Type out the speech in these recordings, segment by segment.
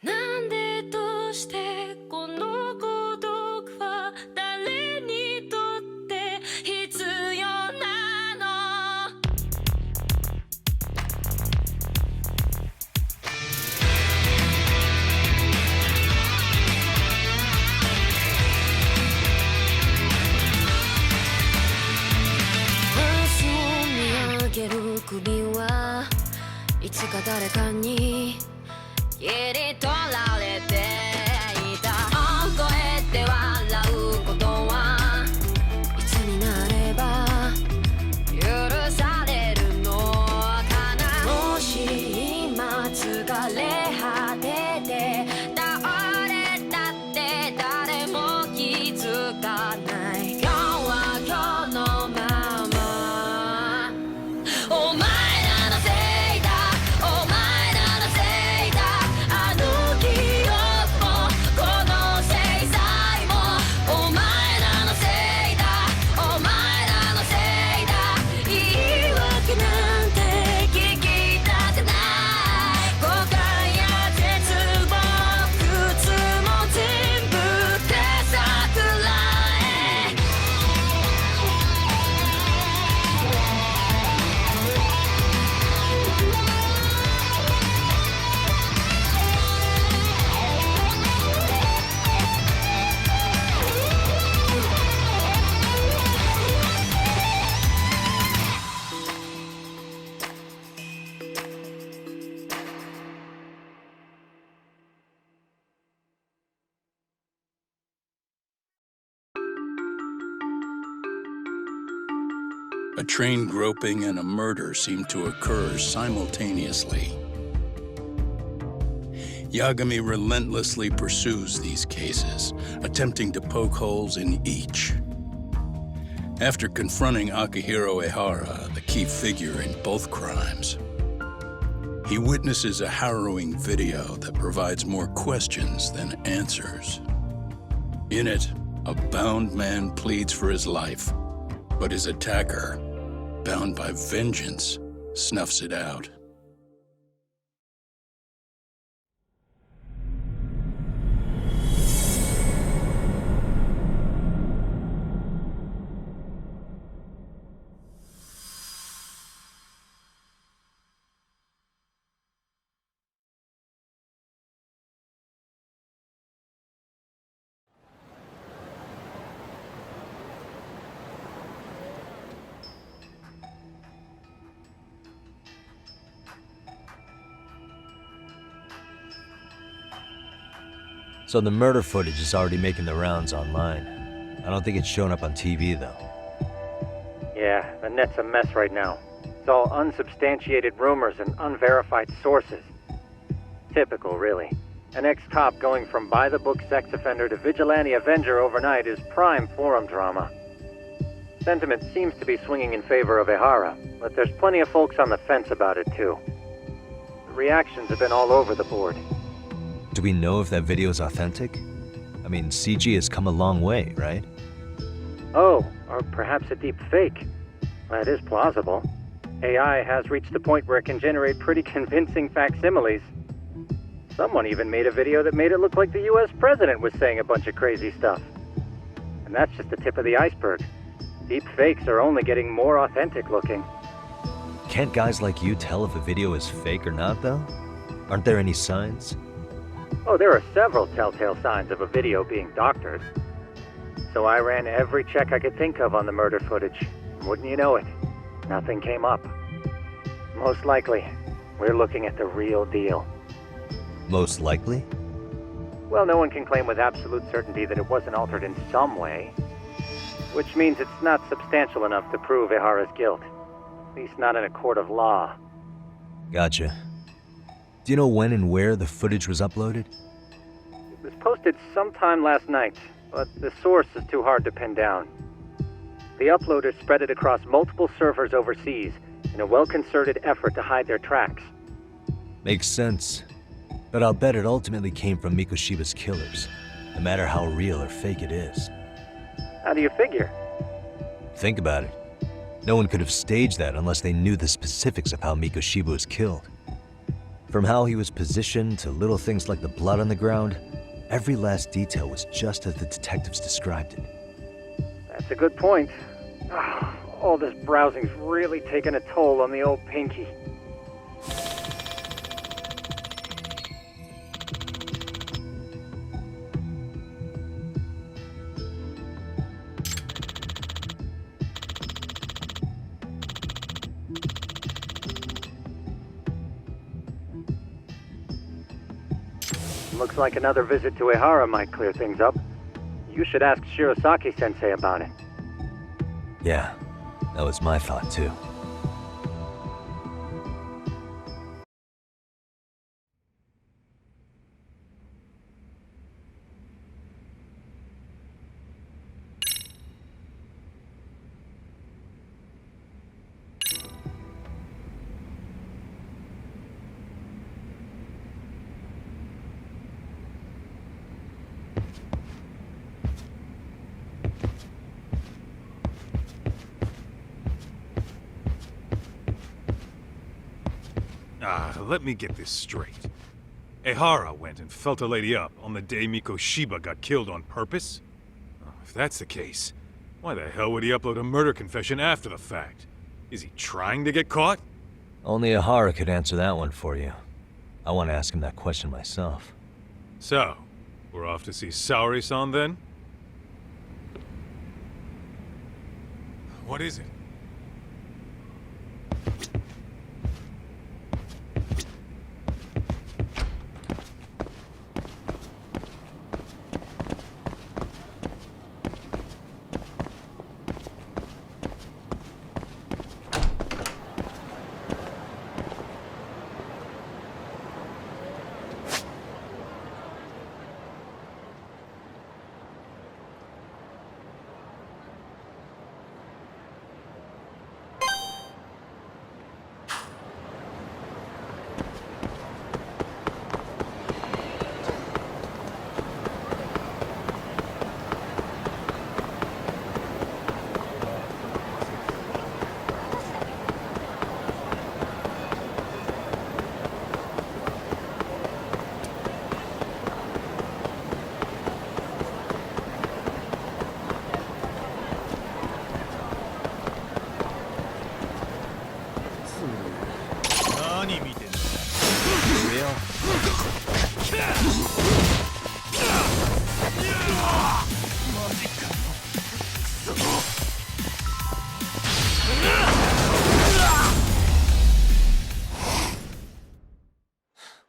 なんでどうしてこの孤独は誰にとって必要なの明日を見上げる首はいつか誰かに切り取られていた大声で笑うことはいつになれば許されるのかなもし今疲れ果てて倒れたって誰も気づかない今日は今日のままお前らのせいだお前らのせいだあの記憶もこの制裁もお前らのせいだお前らのせいだ言い訳なんて聞きたくない誤解や絶望苦痛も全部手桜へA train groping and a murder seem to occur simultaneously. Yagami relentlessly pursues these cases, attempting to poke holes in each. After confronting Akihiro Ehara, the key figure in both crimes, he witnesses a harrowing video that provides more questions than answers. In it, a bound man pleads for his life, but his attacker, bound by vengeance, snuffs it out. So the murder footage is already making the rounds online. I don't think it's showing up on TV, though. Yeah, the net's a mess right now. It's all unsubstantiated rumors and unverified sources. Typical, really. An ex-cop going from by-the-book sex offender to vigilante avenger overnight is prime forum drama. Sentiment seems to be swinging in favor of Ehara, but there's plenty of folks on the fence about it, too. The reactions have been all over the board. Do we know if that video is authentic? I mean, CG has come a long way, right? Oh, or perhaps a deep fake. That is plausible. AI has reached the point where it can generate pretty convincing facsimiles. Someone even made a video that made it look like the US president was saying a bunch of crazy stuff. And that's just the tip of the iceberg. Deep fakes are only getting more authentic looking. Can't guys like you tell if a video is fake or not, though? Aren't there any signs? Oh, there are several telltale signs of a video being doctored. So I ran every check I could think of on the murder footage. Wouldn't you know it, nothing came up. Most likely, we're looking at the real deal. Most likely? Well, no one can claim with absolute certainty that it wasn't altered in some way. Which means it's not substantial enough to prove Ehara's guilt. At least not in a court of law. Gotcha. Do you know when and where the footage was uploaded? It was posted sometime last night, but the source is too hard to pin down. The uploaders spread it across multiple servers overseas in a well-concerted effort to hide their tracks. Makes sense. But I'll bet it ultimately came from Mikoshiba's killers, no matter how real or fake it is. How do you figure? Think about it. No one could have staged that unless they knew the specifics of how Mikoshiba was killed. From how he was positioned to little things like the blood on the ground, every last detail was just as the detectives described it. That's a good point. All this browsing's really taken a toll on the old pinky. Looks like another visit to Ehara might clear things up. You should ask Shirosaki-sensei about it. Yeah, that was my thought too. Let me get this straight. Ehara went and felt a lady up on the day Mikoshiba got killed on purpose? Oh, if that's the case, why the hell would he upload a murder confession after the fact? Is he trying to get caught? Only Ehara could answer that one for you. I want to ask him that question myself. So, we're off to see Saori-san then? What is it?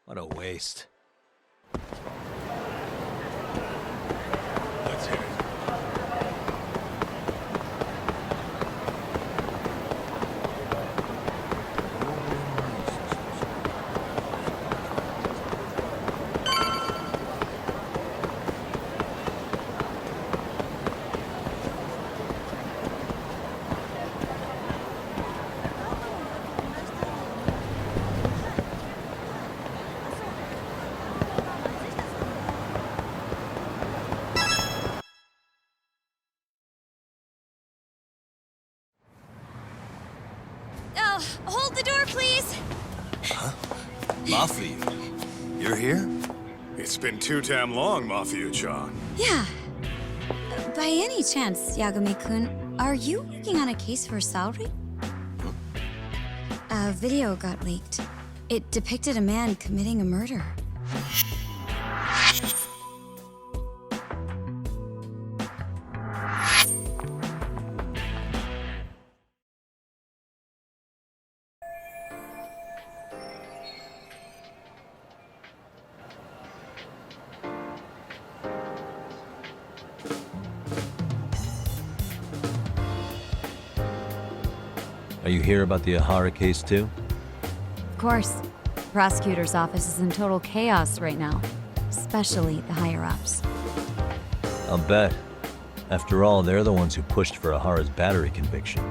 What a waste. Let's hit it. Hold the door, please! Mafia, you're here? It's been too damn long, Mafia-chan. Yeah. By any chance, Yagami-kun, are you working on a case for Saori? A video got leaked. It depicted a man committing a murder. Are you here about the Ehara case too? Of course. The prosecutor's office is in total chaos right now, especially the higher-ups. I'll bet. After all, they're the ones who pushed for Ahara's battery conviction.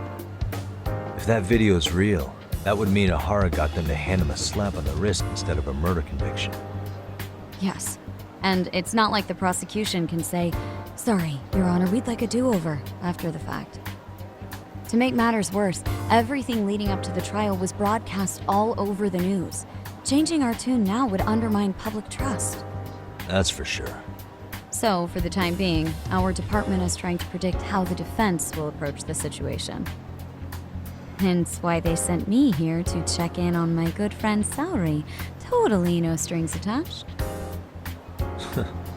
If that video is real, that would mean Ehara got them to hand him a slap on the wrist instead of a murder conviction. Yes. And it's not like the prosecution can say, "Sorry, Your Honor, we'd like a do-over," after the fact. To make matters worse, everything leading up to the trial was broadcast all over the news. Changing our tune now would undermine public trust. That's for sure. So, for the time being, our department is trying to predict how the defense will approach the situation. Hence why they sent me here to check in on my good friend Saori. Totally no strings attached.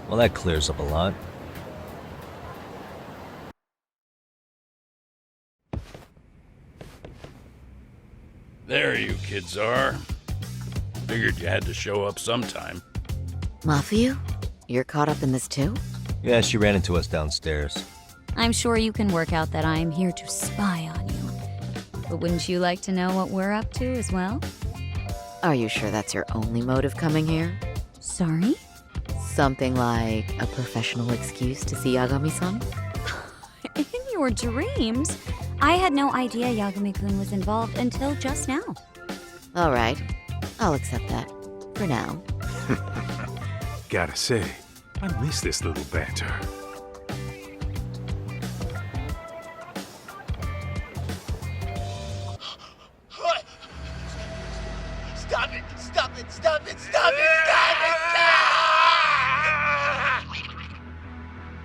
Well, that clears up a lot. There you kids are. Figured you had to show up sometime. Mafiu? You're caught up in this too? Yeah, she ran into us downstairs. I'm sure you can work out that I'm here to spy on you. But wouldn't you like to know what we're up to as well? Are you sure that's your only motive coming here? Sorry? Something like a professional excuse to see Yagami-san? In your dreams? I had no idea Yagami-kun was involved until just now. All right, I'll accept that. For now. Gotta say, I miss this little banter. Stop it! Stop it! Stop it! Stop it!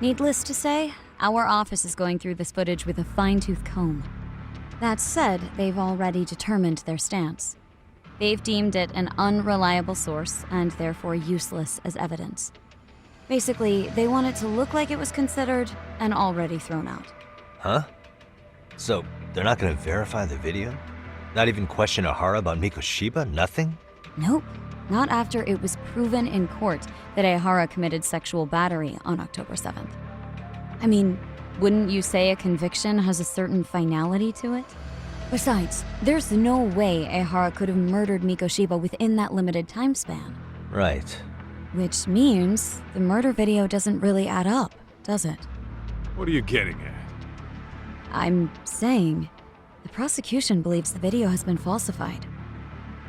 Needless to say, our office is going through this footage with a fine-tooth comb. That said, they've already determined their stance. They've deemed it an unreliable source and therefore useless as evidence. Basically, they want it to look like it was considered and already thrown out. Huh? So, they're not gonna verify the video? Not even question Ahara about Mikoshiba? Nothing? Nope. Not after it was proven in court that Ehara committed sexual battery on October 7th. I mean, wouldn't you say a conviction has a certain finality to it? Besides, there's no way Ehara could have murdered Mikoshiba within that limited time span. Right. Which means the murder video doesn't really add up, does it? What are you getting at? I'm saying the prosecution believes the video has been falsified.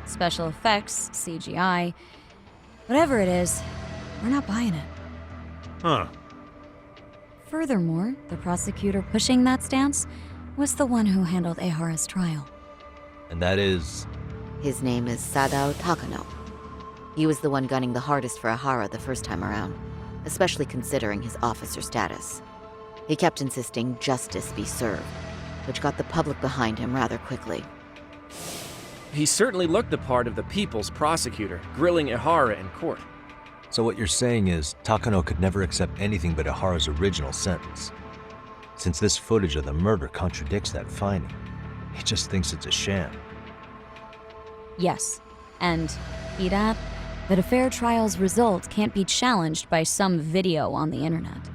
Special effects, CGI, whatever it is, we're not buying it. Huh. Furthermore, the prosecutor pushing that stance was the one who handled Ehara's trial. And that is... His name is Sadao Takano. He was the one gunning the hardest for Ahara the first time around, especially considering his officer status. He kept insisting justice be served, which got the public behind him rather quickly. He certainly looked the part of the people's prosecutor, grilling Ehara in court. So what you're saying is, Takano could never accept anything but Ahara's original sentence. Since this footage of the murder contradicts that finding, he just thinks it's a sham. Yes, and he'd add that a fair trial's result can't be challenged by some video on the internet.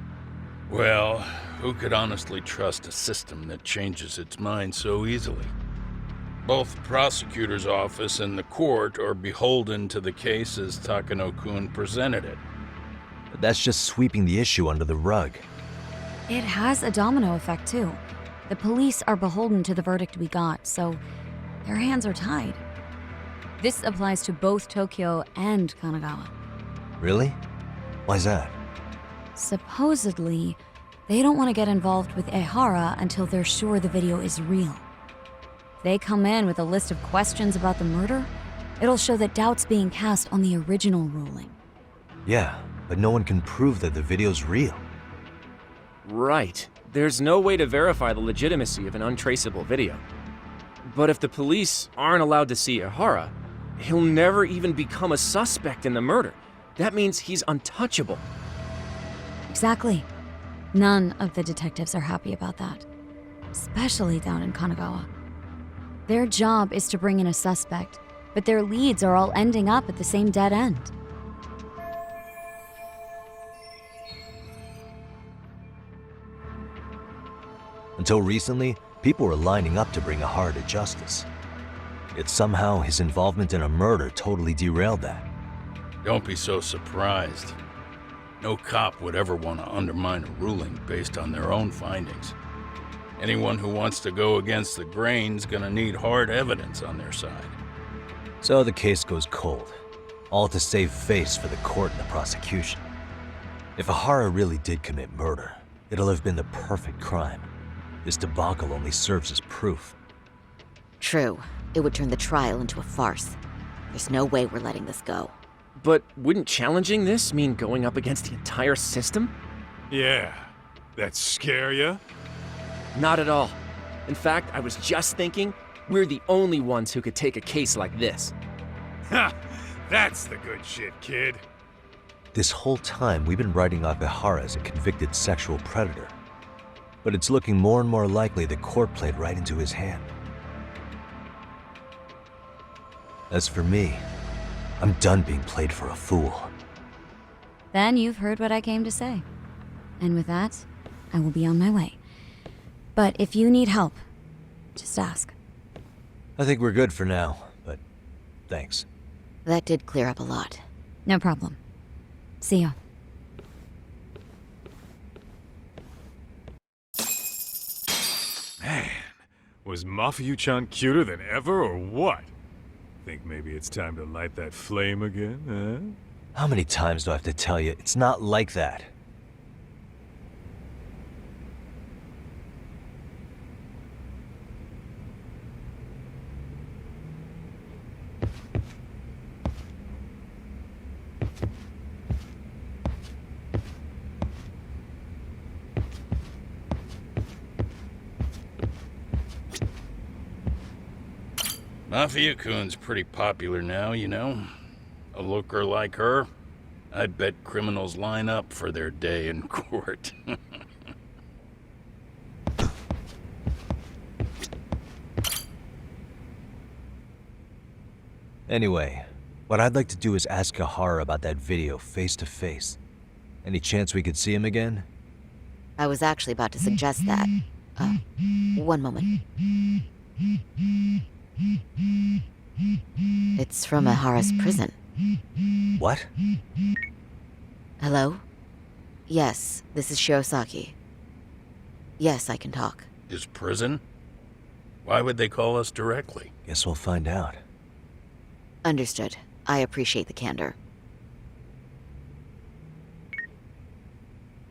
Well, who could honestly trust a system that changes its mind so easily? Both the prosecutor's office and the court are beholden to the case as Takano-kun presented it. But that's just sweeping the issue under the rug. It has a domino effect, too. The police are beholden to the verdict we got, so their hands are tied. This applies to both Tokyo and Kanagawa. Really? Why's that? Supposedly, they don't want to get involved with Ehara until they're sure the video is real. They come in with a list of questions about the murder, it'll show that doubt's being cast on the original ruling. Yeah, but no one can prove that the video's real. Right. There's no way to verify the legitimacy of an untraceable video. But if the police aren't allowed to see Ehara, he'll never even become a suspect in the murder. That means he's untouchable. Exactly. None of the detectives are happy about that. Especially down in Kanagawa. Their job is to bring in a suspect, but their leads are all ending up at the same dead end. Until recently, people were lining up to bring Ahara to justice. Yet somehow his involvement in a murder totally derailed that. Don't be so surprised. No cop would ever want to undermine a ruling based on their own findings. Anyone who wants to go against the grain's gonna need hard evidence on their side. So the case goes cold, all to save face for the court and the prosecution. If Ahara really did commit murder, it'll have been the perfect crime. This debacle only serves as proof. True, it would turn the trial into a farce. There's no way we're letting this go. But wouldn't challenging this mean going up against the entire system? Yeah. That scare ya? Not at all. In fact, I was just thinking, we're the only ones who could take a case like this. Ha! That's the good shit, kid. This whole time, we've been writing Akihara as a convicted sexual predator. But it's looking more and more likely the court played right into his hand. As for me, I'm done being played for a fool. Then you've heard what I came to say. And with that, I will be on my way. But if you need help, just ask. I think we're good for now, but thanks. That did clear up a lot. No problem. See ya. Man, was Mafuyu-chan cuter than ever or what? Think maybe it's time to light that flame again, huh? How many times do I have to tell you, it's not like that? Mafia-kun's pretty popular now, you know. A looker like her, I bet criminals line up for their day in court. Anyway, what I'd like to do is ask Akihara about that video face to face. Any chance we could see him again? I was actually about to suggest that. One moment. It's from Ahara's prison. What? Hello? Yes, this is Shirosaki. Yes, I can talk. His prison? Why would they call us directly? Guess we'll find out. Understood. I appreciate the candor.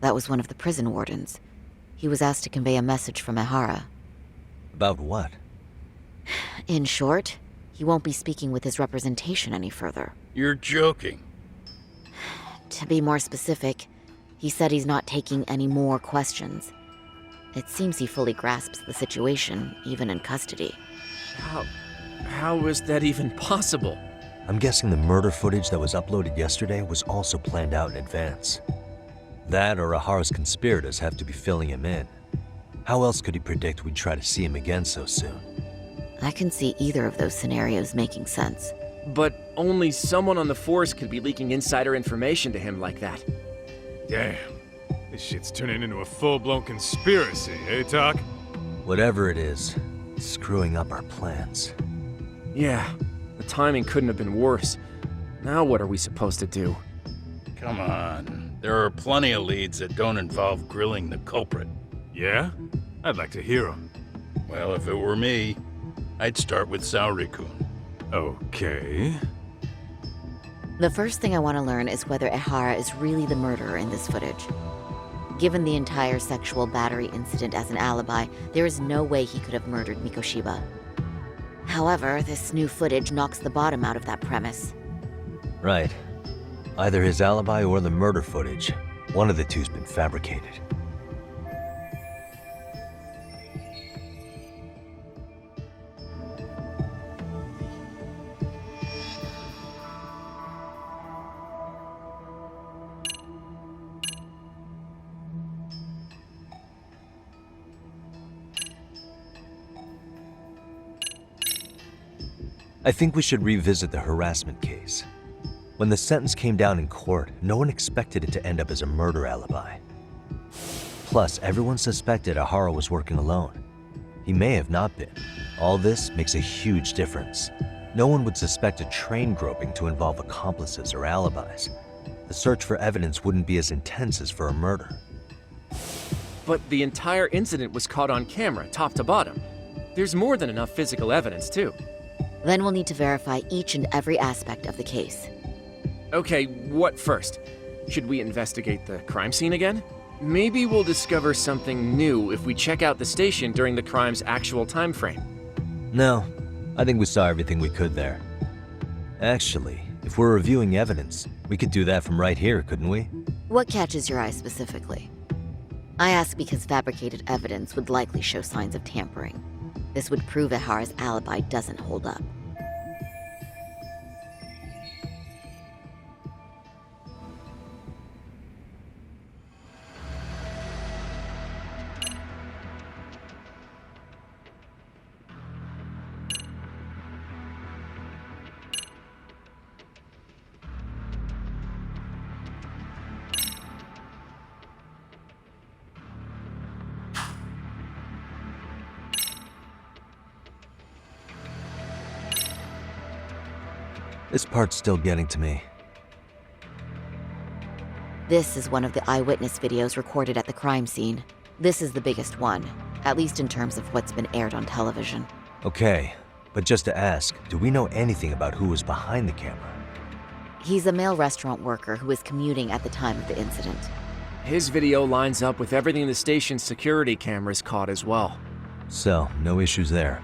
That was one of the prison wardens. He was asked to convey a message from Ahara. About what? In short, he won't be speaking with his representation any further. You're joking. To be more specific, he said he's not taking any more questions. It seems he fully grasps the situation, even in custody. How is that even possible? I'm guessing the murder footage that was uploaded yesterday was also planned out in advance. That or Ahara's conspirators have to be filling him in. How else could he predict we'd try to see him again so soon? I can see either of those scenarios making sense. But only someone on the force could be leaking insider information to him like that. Damn. This shit's turning into a full-blown conspiracy, eh, Talk? Whatever it is, it's screwing up our plans. Yeah, the timing couldn't have been worse. Now what are we supposed to do? Come on. There are plenty of leads that don't involve grilling the culprit. Yeah? I'd like to hear them. Well, if it were me, I'd start with Saori-kun. Okay. The first thing I want to learn is whether Ehara is really the murderer in this footage. Given the entire sexual battery incident as an alibi, there is no way he could have murdered Mikoshiba. However, this new footage knocks the bottom out of that premise. Right. Either his alibi or the murder footage. One of the two's been fabricated. I think we should revisit the harassment case. When the sentence came down in court, no one expected it to end up as a murder alibi. Plus, everyone suspected Ahara was working alone. He may have not been. All this makes a huge difference. No one would suspect a train groping to involve accomplices or alibis. The search for evidence wouldn't be as intense as for a murder. But the entire incident was caught on camera, top to bottom. There's more than enough physical evidence, too. Then we'll need to verify each and every aspect of the case. Okay, what first? Should we investigate the crime scene again? Maybe we'll discover something new if we check out the station during the crime's actual time frame. No, I think we saw everything we could there. Actually, if we're reviewing evidence, we could do that from right here, couldn't we? What catches your eye specifically? I ask because fabricated evidence would likely show signs of tampering. This would prove Ehara's alibi doesn't hold up. This part's still getting to me. This is one of the eyewitness videos recorded at the crime scene. This is the biggest one, at least in terms of what's been aired on television. Okay, but just to ask, do we know anything about who was behind the camera? He's a male restaurant worker who was commuting at the time of the incident. His video lines up with everything the station's security cameras caught as well. So, no issues there.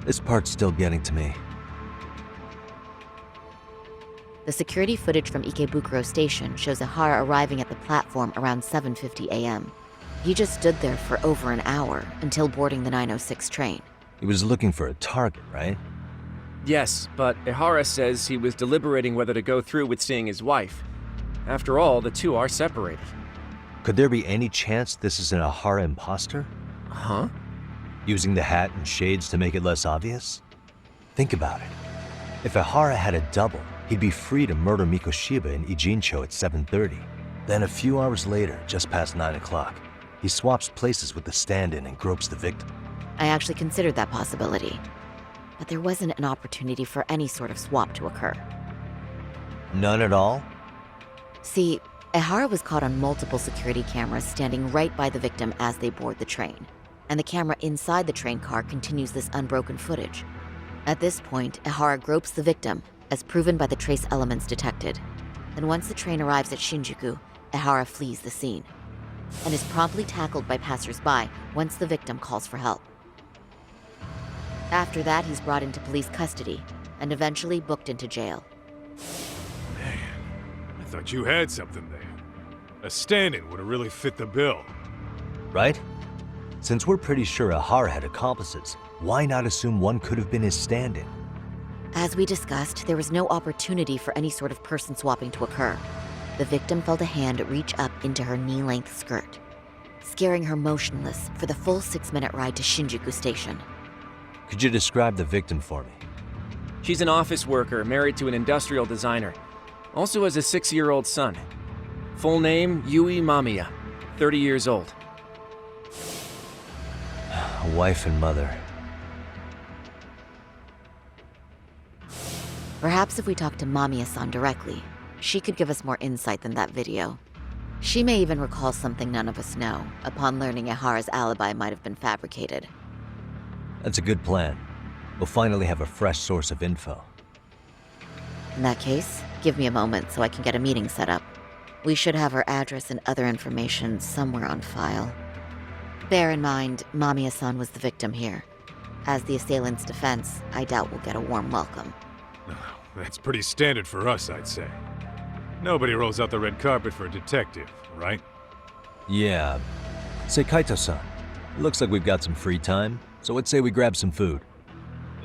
This part's still getting to me. The security footage from Ikebukuro Station shows Ehara arriving at the platform around 7:50 a.m. He just stood there for over an hour until boarding the 906 train. He was looking for a target, right? Yes, but Ehara says he was deliberating whether to go through with seeing his wife. After all, the two are separated. Could there be any chance this is an Ehara imposter? Huh? Using the hat and shades to make it less obvious? Think about it. If Ehara had a double, he'd be free to murder Mikoshiba in Ijincho at 7:30. Then a few hours later, just past 9 o'clock, he swaps places with the stand-in and gropes the victim. I actually considered that possibility, but there wasn't an opportunity for any sort of swap to occur. None at all? See, Ehara was caught on multiple security cameras standing right by the victim as they board the train, and the camera inside the train car continues this unbroken footage. At this point, Ehara gropes the victim, as proven by the trace elements detected. Then once the train arrives at Shinjuku, Ehara flees the scene, and is promptly tackled by passers-by once the victim calls for help. After that, he's brought into police custody, and eventually booked into jail. Man, I thought you had something there. A stand-in would have really fit the bill. Right? Since we're pretty sure Ehara had accomplices, why not assume one could have been his stand-in? As we discussed, there was no opportunity for any sort of person swapping to occur. The victim felt a hand reach up into her knee-length skirt, scaring her motionless for the full 6-minute ride to Shinjuku Station. Could you describe the victim for me? She's an office worker married to an industrial designer. Also has a 6-year-old son. Full name, Yui Mamiya, 30 years old. A wife and mother. Perhaps if we talk to Mamiya-san directly, she could give us more insight than that video. She may even recall something none of us know, upon learning Ehara's alibi might have been fabricated. That's a good plan. We'll finally have a fresh source of info. In that case, give me a moment so I can get a meeting set up. We should have her address and other information somewhere on file. Bear in mind, Mamiya-san was the victim here. As the assailant's defense, I doubt we'll get a warm welcome. That's pretty standard for us, I'd say. Nobody rolls out the red carpet for a detective, right? Yeah. Say, Kaito-san, it looks like we've got some free time, so let's say we grab some food.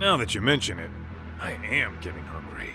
Now that you mention it, I am getting hungry.